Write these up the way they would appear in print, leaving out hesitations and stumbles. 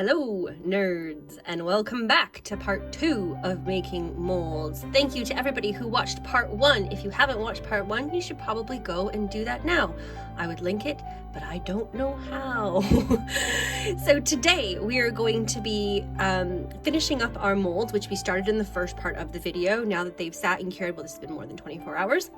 Hello nerds, and welcome back to part 2 of making molds. Thank you to everybody who watched part 1. If you haven't watched part 1, you should probably go and do that now. I would link it, but I don't know how. So today we are going to be finishing up our molds, which we started in the first part of the video. Now that they've sat and cured, well, this has been more than 24 hours.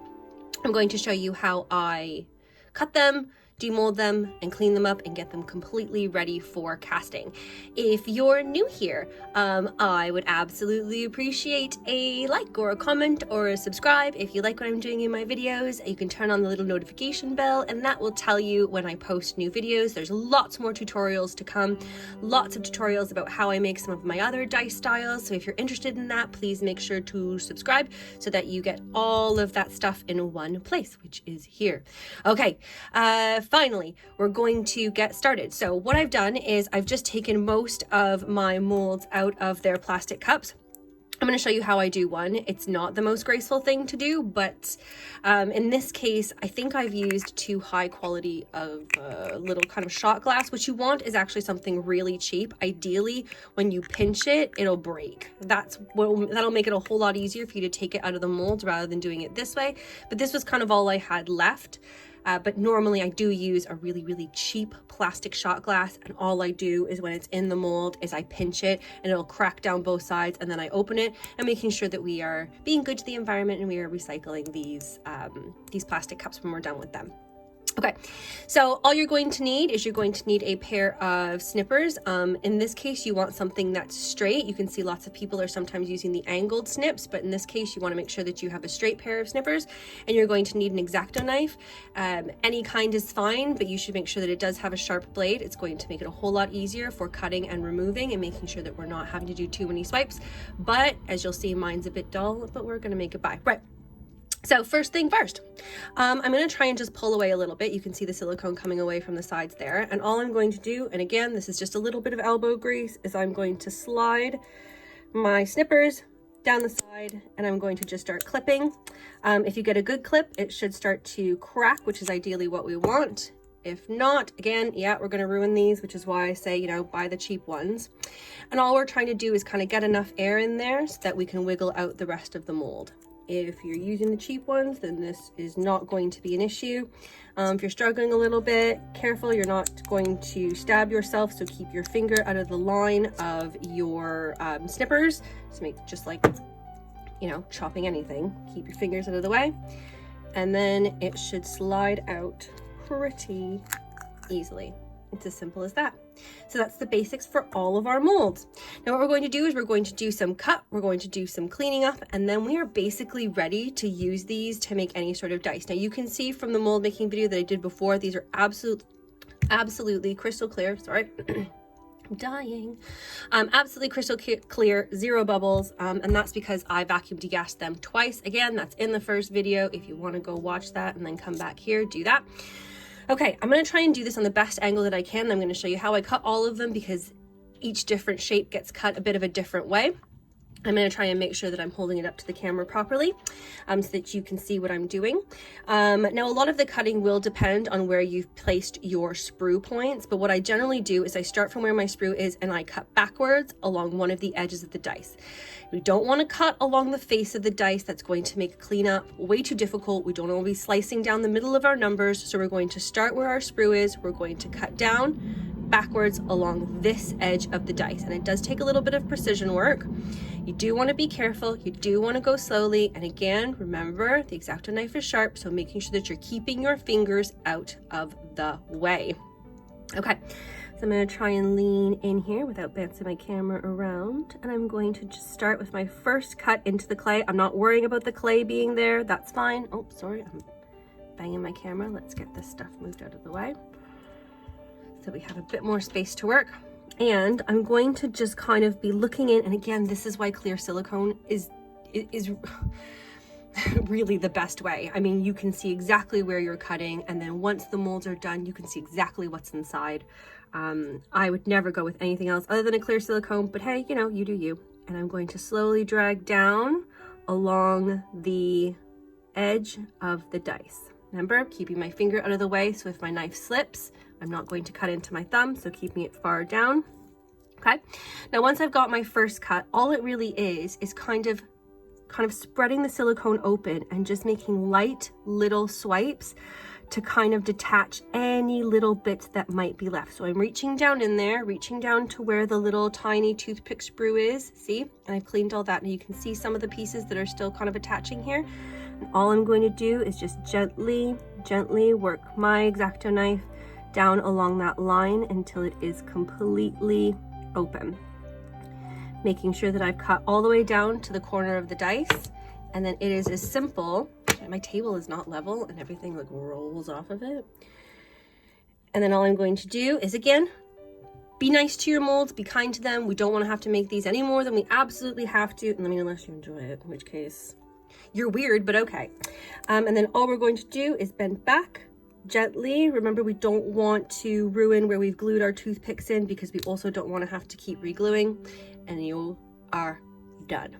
I'm going to show you how I cut them, demold them, and clean them up and get them completely ready for casting. If you're new here, I would absolutely appreciate a like or a comment or a subscribe. If you like what I'm doing in my videos, you can turn on the little notification bell and that will tell you when I post new videos. There's lots more tutorials to come, lots of tutorials about how I make some of my other dice styles. So if you're interested in that, please make sure to subscribe so that you get all of that stuff in one place, which is here. Okay, finally, we're going to get started. So what I've done is I've just taken most of my molds out of their plastic cups. I'm going to show you how I do one. It's not the most graceful thing to do, but in this case, I think I've used too high quality of little kind of shot glass. What you want is actually something really cheap. Ideally, when you pinch it, it'll break. That'll make it a whole lot easier for you to take it out of the mold rather than doing it this way. But this was kind of all I had left. But normally I do use a really cheap plastic shot glass, and all I do is when it's in the mold is I pinch it and it'll crack down both sides, and then I open it and making sure that we are being good to the environment and we are recycling these plastic cups when we're done with them. Okay, so all you're going to need is a pair of snippers. In this case, you want something that's straight. You can see lots of people are sometimes using the angled snips, but in this case, you want to make sure that you have a straight pair of snippers, and you're going to need an X-Acto knife. Any kind is fine, but you should make sure that it does have a sharp blade. It's going to make it a whole lot easier for cutting and removing and making sure that we're not having to do too many swipes. But as you'll see, mine's a bit dull, but we're going to make it by. Right. So first thing first, I'm going to try and just pull away a little bit. You can see the silicone coming away from the sides there. And all I'm going to do, and again, this is just a little bit of elbow grease, is I'm going to slide my snippers down the side and I'm going to just start clipping. If you get a good clip, it should start to crack, which is ideally what we want. If not, again, yeah, we're going to ruin these, which is why I say, buy the cheap ones. And all we're trying to do is kind of get enough air in there so that we can wiggle out the rest of the mold. If you're using the cheap ones, then this is not going to be an issue. If you're struggling a little bit, careful, you're not going to stab yourself, so keep your finger out of the line of your snippers. Just like, chopping anything. Keep your fingers out of the way. And then it should slide out pretty easily. It's as simple as that. So that's the basics for all of our molds. Now what we're going to do is we're going to do some cut, we're going to do some cleaning up, and then we are basically ready to use these to make any sort of dice. Now you can see from the mold making video that I did before, these are absolutely crystal clear. Sorry. I'm dying. Absolutely crystal clear, zero bubbles, and that's because I vacuum degassed them twice. Again, that's in the first video. If you want to go watch that and then come back here, do that. Okay, I'm going to try and do this on the best angle that I can. I'm going to show you how I cut all of them because each different shape gets cut a bit of a different way. I'm going to try and make sure that I'm holding it up to the camera properly so that you can see what I'm doing. Now, a lot of the cutting will depend on where you've placed your sprue points, but what I generally do is I start from where my sprue is and I cut backwards along one of the edges of the dice. We don't want to cut along the face of the dice. That's going to make cleanup way too difficult. We don't want to be slicing down the middle of our numbers, so we're going to start where our sprue is. We're going to cut down backwards along this edge of the dice, and it does take a little bit of precision work. You do want to be careful, you do want to go slowly, and again, remember the X-Acto knife is sharp, so making sure that you're keeping your fingers out of the way. Okay, so I'm going to try and lean in here without bouncing my camera around, and I'm going to just start with my first cut into the clay. I'm not worrying about the clay being there, that's fine. Oh, sorry, I'm banging my camera. Let's get this stuff moved out of the way so we have a bit more space to work. And I'm going to just kind of be looking in, and again, this is why clear silicone is really the best way. I mean, you can see exactly where you're cutting, and then once the molds are done, you can see exactly what's inside. I would never go with anything else other than a clear silicone, but hey, you do you. And I'm going to slowly drag down along the edge of the dice. Remember, keeping my finger out of the way, so if my knife slips, I'm not going to cut into my thumb, so keeping it far down. Okay, now once I've got my first cut, all it really is kind of spreading the silicone open and just making light little swipes to kind of detach any little bits that might be left. So I'm reaching down in there, reaching down to where the little tiny toothpick sprue is, see? And I've cleaned all that, and you can see some of the pieces that are still kind of attaching here. And all I'm going to do is just gently work my X-Acto knife down along that line until it is completely open, making sure that I've cut all the way down to the corner of the dice. And then it is as simple, my table is not level and everything like rolls off of it. And then all I'm going to do is, again, be nice to your molds, be kind to them. We don't want to have to make these any more than we absolutely have to. And I mean, unless you enjoy it, in which case you're weird, but okay. And then all we're going to do is bend back gently. Remember, we don't want to ruin where we've glued our toothpicks in, because we also don't want to have to keep re-gluing. And you are done.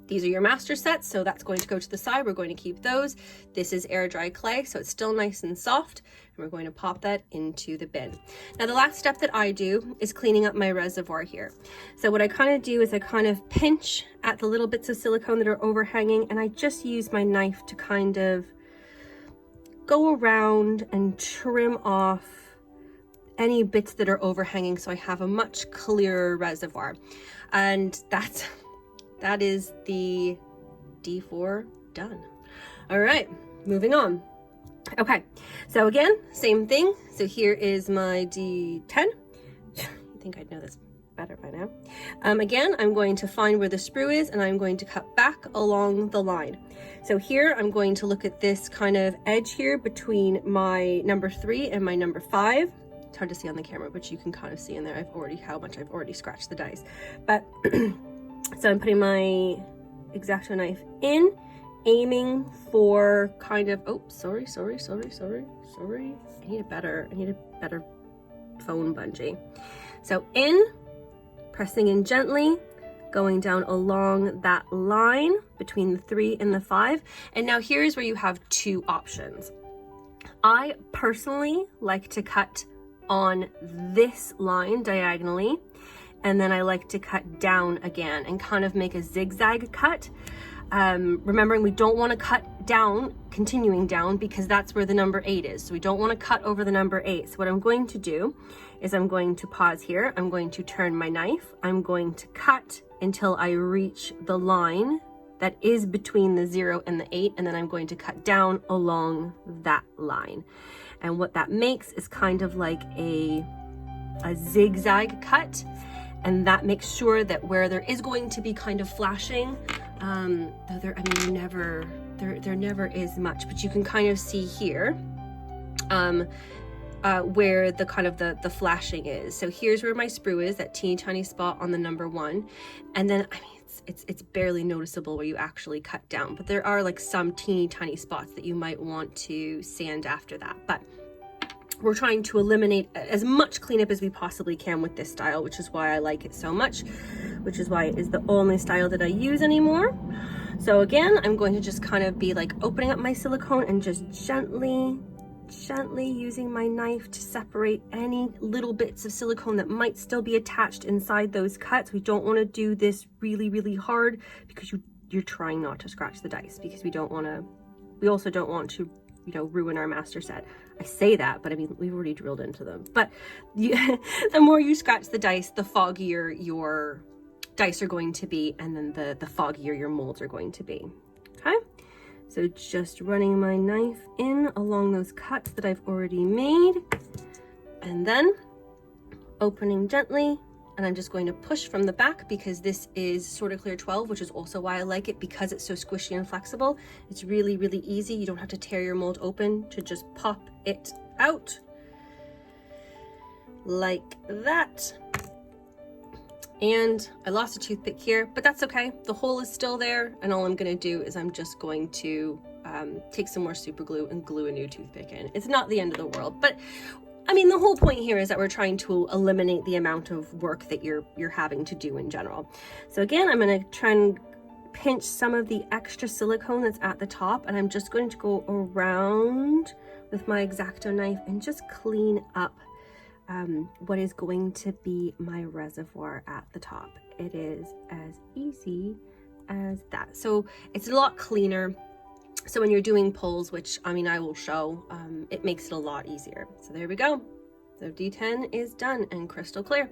These are your master sets, so that's going to go to the side. We're going to keep those. This is air dry clay, so it's still nice and soft, and we're going to pop that into the bin. Now, the last step that I do is cleaning up my reservoir here. So what I kind of do is I kind of pinch at the little bits of silicone that are overhanging, and I just use my knife to kind of go around and trim off any bits that are overhanging, so I have a much clearer reservoir. And that is the D4 done. All right, moving on. Okay, so again, same thing. So here is my D10. I think I'd know this better by now. Again, I'm going to find where the sprue is, and I'm going to cut back along the line. So here, I'm going to look at this kind of edge here between my number 3 and my number 5. It's hard to see on the camera, but you can kind of see in there how much I've already scratched the dice. But so I'm putting my X-Acto knife in, aiming for kind of, oh, sorry. I need a better phone bungee. So in, pressing in gently, going down along that line between the 3 and the 5. And now here's where you have two options. I personally like to cut on this line diagonally, and then I like to cut down again and kind of make a zigzag cut. Remembering we don't want to cut down, continuing down, because that's where the number 8 is. So we don't want to cut over the number 8. So what I'm going to do is I'm going to pause here. I'm going to turn my knife. I'm going to cut until I reach the line that is between the 0 and the 8. And then I'm going to cut down along that line. And what that makes is kind of like a zigzag cut. And that makes sure that where there is going to be kind of flashing, though there never is much, but you can kind of see here where the kind of the flashing is. So here's where my sprue is, that teeny tiny spot on the number 1. And then, I mean, it's barely noticeable where you actually cut down, but there are like some teeny tiny spots that you might want to sand after that. But we're trying to eliminate as much cleanup as we possibly can with this style, which is why I like it so much, which is why it is the only style that I use anymore. So again, I'm going to just kind of be like opening up my silicone and just gently using my knife to separate any little bits of silicone that might still be attached inside those cuts. We don't want to do this really hard, because you're trying not to scratch the dice, because we also don't want to, you know, ruin our master set. I say that, but I mean, we've already drilled into them. But the more you scratch the dice, the foggier your dice are going to be, and then the foggier your molds are going to be. Okay, so just running my knife in along those cuts that I've already made, and then opening gently. And I'm just going to push from the back, because this is Sorta Clear 12, which is also why I like it, because it's so squishy and flexible. It's really easy. You don't have to tear your mold open to just pop it out like that. And I lost a toothpick here, but that's okay. The hole is still there, and all I'm gonna do is I'm just going to take some more super glue and glue a new toothpick in. It's not the end of the world, but I mean, the whole point here is that we're trying to eliminate the amount of work that you're having to do in general. So again, I'm going to try and pinch some of the extra silicone that's at the top, and I'm just going to go around with my X-Acto knife and just clean up what is going to be my reservoir at the top. It is as easy as that. So it's a lot cleaner. So when you're doing pulls, which I mean I will show, it makes it a lot easier. So there we go. So D10 is done and crystal clear,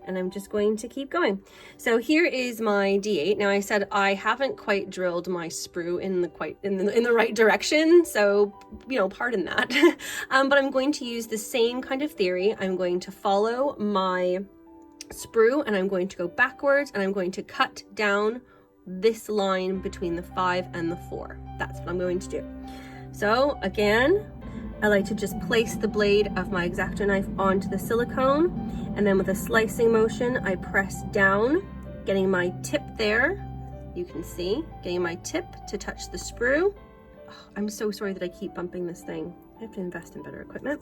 and I'm just going to keep going. So here is my D8. Now I said I haven't quite drilled my sprue in the right direction, so you know, pardon that. But I'm going to use the same kind of theory. I'm going to follow my sprue and I'm going to go backwards and I'm going to cut down this line between the 5 and the 4. That's what I'm going to do. So again, I like to just place the blade of my X-Acto knife onto the silicone, and then with a slicing motion, I press down, getting my tip there. You can see, getting my tip to touch the sprue. Oh, I'm so sorry that I keep bumping this thing. I have to invest in better equipment.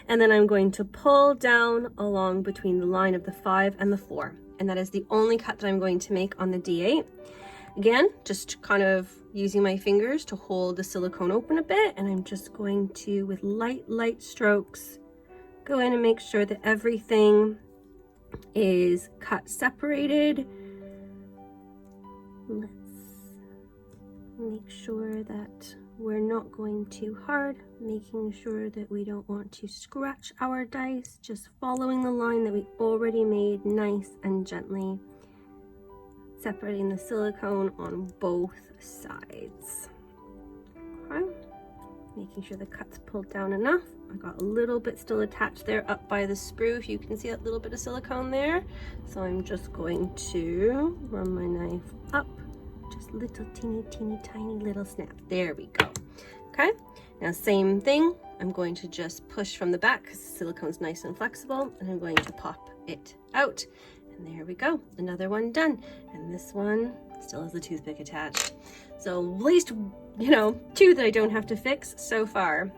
And then I'm going to pull down along between the line of the 5 and the 4. And that is the only cut that I'm going to make on the D8. Again, just kind of using my fingers to hold the silicone open a bit, and I'm just going to, with light strokes, go in and make sure that everything is cut separated. Let's make sure that we're not going too hard, making sure that we don't want to scratch our dice, just following the line that we already made, nice and gently separating the silicone on both sides. Okay. Making sure the cut's pulled down enough. I got a little bit still attached there up by the sprue, if you can see that little bit of silicone there. So I'm just going to run my knife up, just little teeny tiny little snap. There we go. Okay, now same thing. I'm going to just push from the back because the silicone's nice and flexible, and I'm going to pop it out. And there we go, another one done. And this one still has the toothpick attached. So at least, you know, 2 that I don't have to fix so far.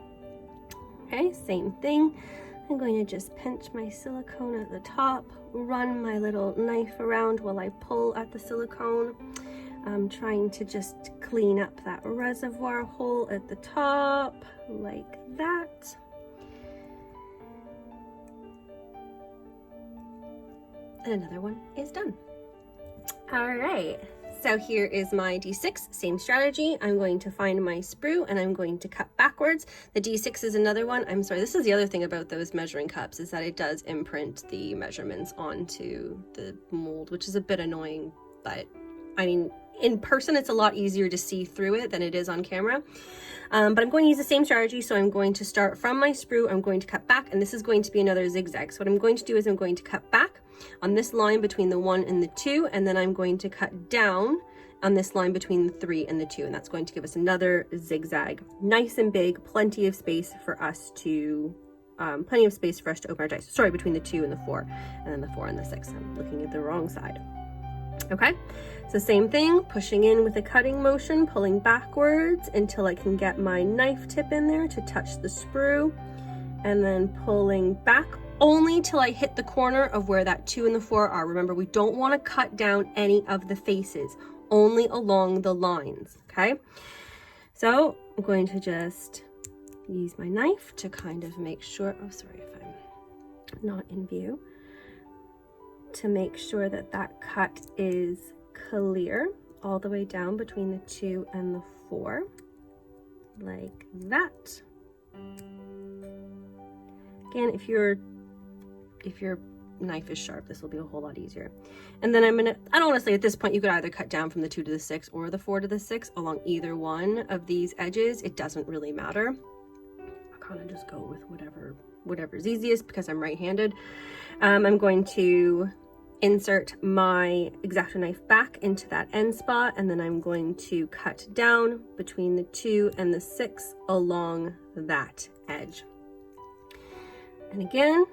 Okay, same thing. I'm going to just pinch my silicone at the top, run my little knife around while I pull at the silicone. I'm trying to just clean up that reservoir hole at the top, like that. And another one is done. All right, so here is my D6, same strategy. I'm going to find my sprue and I'm going to cut backwards. The D6 is another one. I'm sorry, this is the other thing about those measuring cups, is that it does imprint the measurements onto the mold, which is a bit annoying, but I mean, in person, it's a lot easier to see through it than it is on camera. But I'm going to use the same strategy. So I'm going to start from my sprue, I'm going to cut back, and this is going to be another zigzag. So what I'm going to do is I'm going to cut back on this line between the 1 and the 2, and then I'm going to cut down on this line between the 3 and the 2, and that's going to give us another zigzag. Nice and big, plenty of space for us to open our dice. Sorry, between the 2 and the 4, and then the 4 and the 6. I'm looking at the wrong side. Okay, so same thing, pushing in with a cutting motion, pulling backwards until I can get my knife tip in there to touch the sprue, and then pulling back only till I hit the corner of where that 2 and the 4 are. Remember, we don't want to cut down any of the faces, only along the lines, okay? So I'm going to just use my knife to kind of make sure, oh, sorry if I'm not in view, to make sure that that cut is clear all the way down between the 2 and the 4, like that. Again, if your knife is sharp, this will be a whole lot easier. And then and honestly, at this point, you could either cut down from the 2 to the 6 or the 4 to the 6 along either one of these edges. It doesn't really matter. I kind of just go with whatever's easiest because I'm right-handed. I'm going to insert my X-Acto knife back into that end spot, and then I'm going to cut down between the 2 and the 6 along that edge. And again,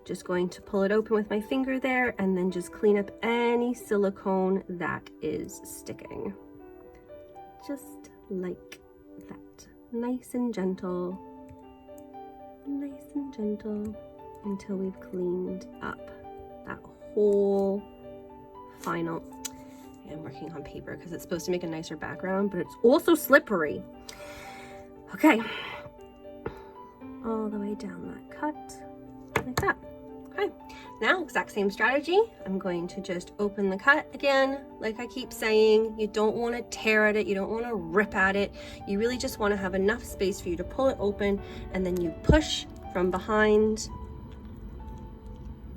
just going to pull it open with my finger there and then just clean up any silicone that is sticking. Just like that. Nice and gentle until we've cleaned up that whole final. I'm working on paper because it's supposed to make a nicer background, but it's also slippery. Okay, all the way down that cut like that. Okay, now exact same strategy. I'm going to just open the cut again. Like I keep saying, you don't want to tear at it, you don't want to rip at it. You really just want to have enough space for you to pull it open, and then you push from behind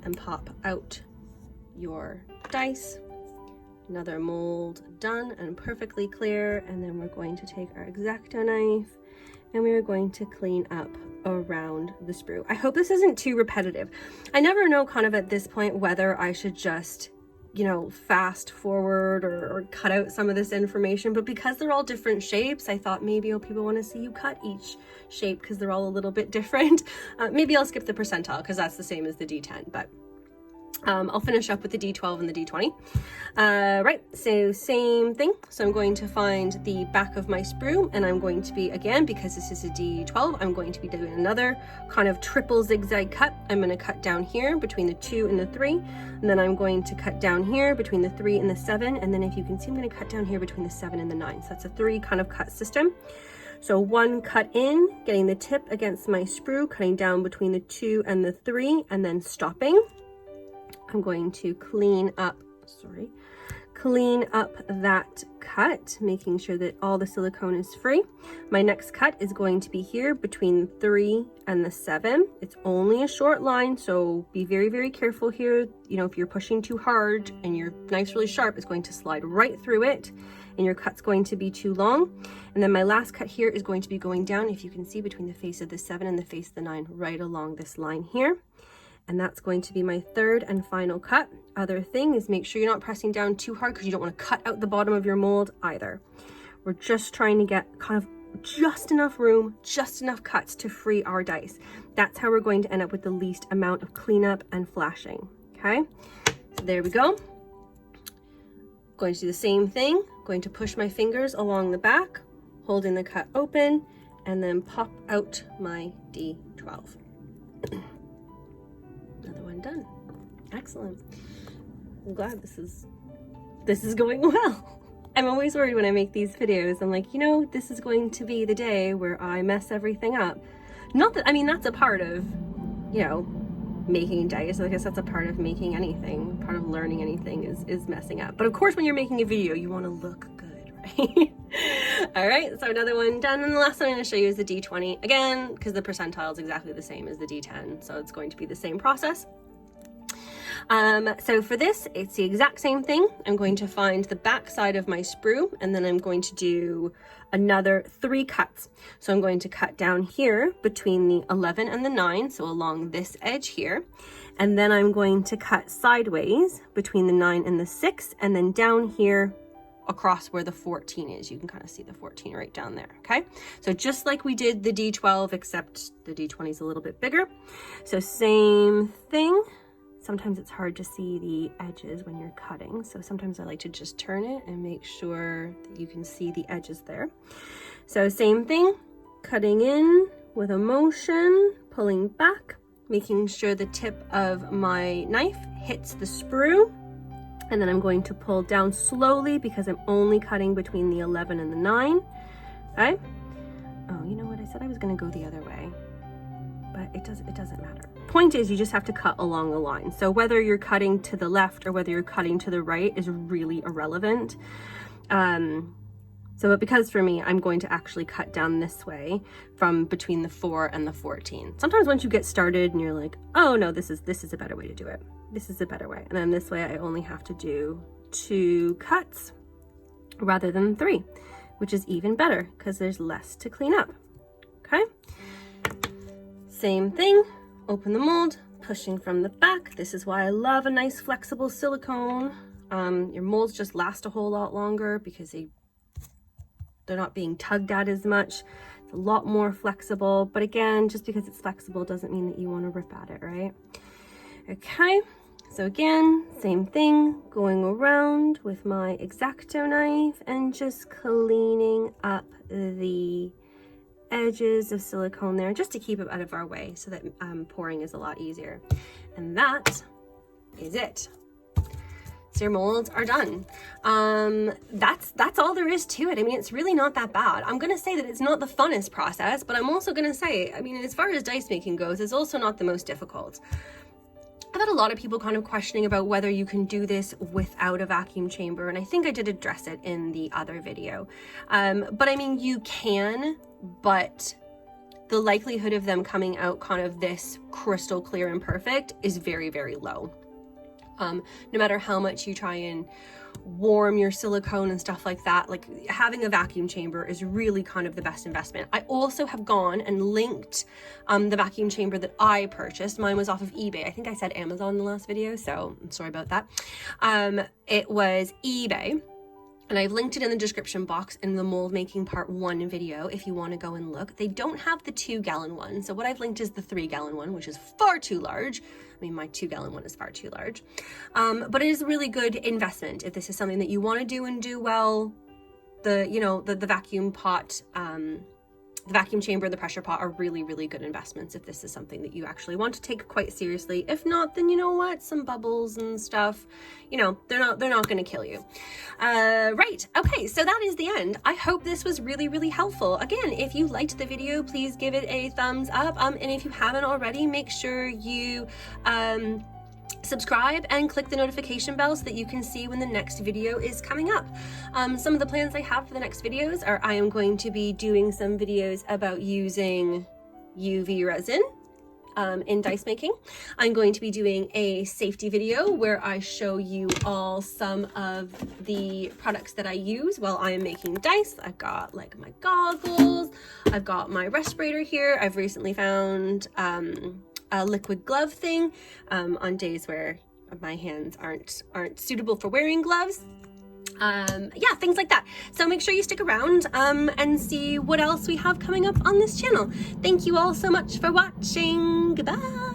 and pop out your dice. Another mold done and perfectly clear. And then we're going to take our X-Acto knife and we are going to clean up around the sprue. I hope this isn't too repetitive. I never know kind of at this point whether I should just, you know, fast forward or cut out some of this information, but because they're all different shapes, I thought maybe people want to see you cut each shape because they're all a little bit different. Maybe I'll skip the percentile because that's the same as the D10, but I'll finish up with the D12 and the D20. Right, so same thing. So I'm going to find the back of my sprue, and I'm going to be, again, because this is a D12, I'm going to be doing another kind of triple zigzag cut. I'm going to cut down here between the 2 and the 3, and then I'm going to cut down here between the 3 and the 7, and then if you can see, I'm going to cut down here between the 7 and the 9. So that's a 3 kind of cut system. So 1 cut in, getting the tip against my sprue, cutting down between the 2 and the 3, and then stopping. I'm going to clean up that cut, making sure that all the silicone is free. My next cut is going to be here between 3 and the 7. It's only a short line, so be very, very careful here. You know, if you're pushing too hard and your knife's really sharp, it's going to slide right through it and your cut's going to be too long. And then my last cut here is going to be going down, if you can see, between the face of the 7 and the face of the 9, right along this line here. And that's going to be my third and final cut. Other thing is, make sure you're not pressing down too hard because you don't want to cut out the bottom of your mold either. We're just trying to get kind of just enough room, just enough cuts to free our dice. That's how we're going to end up with the least amount of cleanup and flashing. Okay, so there we go. Going to do the same thing. Going to push my fingers along the back, holding the cut open, and then pop out my D12. Another one done. Excellent. I'm glad this is going well. I'm always worried when I make these videos. I'm like, you know, this is going to be the day where I mess everything up. Not that, I mean, that's a part of, you know, making dice. I guess that's a part of making anything. Part of learning anything is messing up. But of course, when you're making a video, you want to look good, right? All right, so another one done. And the last one I'm going to show you is the D20. Again, because the percentile is exactly the same as the D10. So it's going to be the same process. So for this, it's the exact same thing. I'm going to find the back side of my sprue, and then I'm going to do another 3 cuts. So I'm going to cut down here between the 11 and the 9, so along this edge here. And then I'm going to cut sideways between the 9 and the 6, and then down here across where the 14 is. You can kind of see the 14 right down there, okay? So just like we did the D12, except the D20 is a little bit bigger. So same thing. Sometimes it's hard to see the edges when you're cutting, so sometimes I like to just turn it and make sure that you can see the edges there. So same thing, cutting in with a motion, pulling back, making sure the tip of my knife hits the sprue, and then I'm going to pull down slowly because I'm only cutting between the 11 and the 9, okay? Oh, you know what? I said I was going to go the other way, but it doesn't matter. Point is, you just have to cut along the line. So whether you're cutting to the left or whether you're cutting to the right is really irrelevant. But because for me, I'm going to actually cut down this way from between the 4 and the 14. Sometimes once you get started and you're like, oh no, this is a better way to do it. This is a better way. And then this way I only have to do 2 cuts rather than 3, which is even better because there's less to clean up. Okay. Same thing. Open the mold, pushing from the back. This is why I love a nice flexible silicone. Your molds just last a whole lot longer because they're not being tugged at as much. It's a lot more flexible, but again, just because it's flexible doesn't mean that you want to rip at it, right? Okay, so again, same thing, going around with my X-Acto knife and just cleaning up the edges of silicone there just to keep it out of our way so that pouring is a lot easier. And that is it. So your molds are done. That's all there is to it. I mean, it's really not that bad. I'm gonna say that it's not the funnest process, but I'm also gonna say, I mean, as far as dice making goes, it's also not the most difficult. I've had a lot of people kind of questioning about whether you can do this without a vacuum chamber, and I think I did address it in the other video. But I mean, you can, but the likelihood of them coming out kind of this crystal clear and perfect is very, very low. No matter how much you try and warm your silicone and stuff like that, like having a vacuum chamber is really kind of the best investment. I also have gone and linked the vacuum chamber that I purchased. Mine was off of eBay. I think I said Amazon in the last video, so I'm sorry about that. It was eBay. And I've linked it in the description box in the mold making part 1 video if you want to go and look. They don't have the 2-gallon one. So what I've linked is the 3-gallon one, which is far too large. I mean, my 2-gallon one is far too large. But it is a really good investment if this is something that you want to do and do well. The vacuum pot, the vacuum chamber, the pressure pot are really, really good investments if this is something that you actually want to take quite seriously. If not, then you know what? Some bubbles and stuff, you know, they're not going to kill you. Right. Okay. So that is the end. I hope this was really, really helpful. Again, if you liked the video, please give it a thumbs up. And if you haven't already, make sure you, subscribe and click the notification bell so that you can see when the next video is coming up. Some of the plans I have for the next videos are I am going to be doing some videos about using UV resin in dice making. I'm going to be doing a safety video where I show you all some of the products that I use while I am making dice. I've got like my goggles, I've got my respirator here. I've recently found a liquid glove thing on days where my hands aren't suitable for wearing gloves. Yeah, things like that. So make sure you stick around and see what else we have coming up on this channel. Thank you all so much for watching. Goodbye.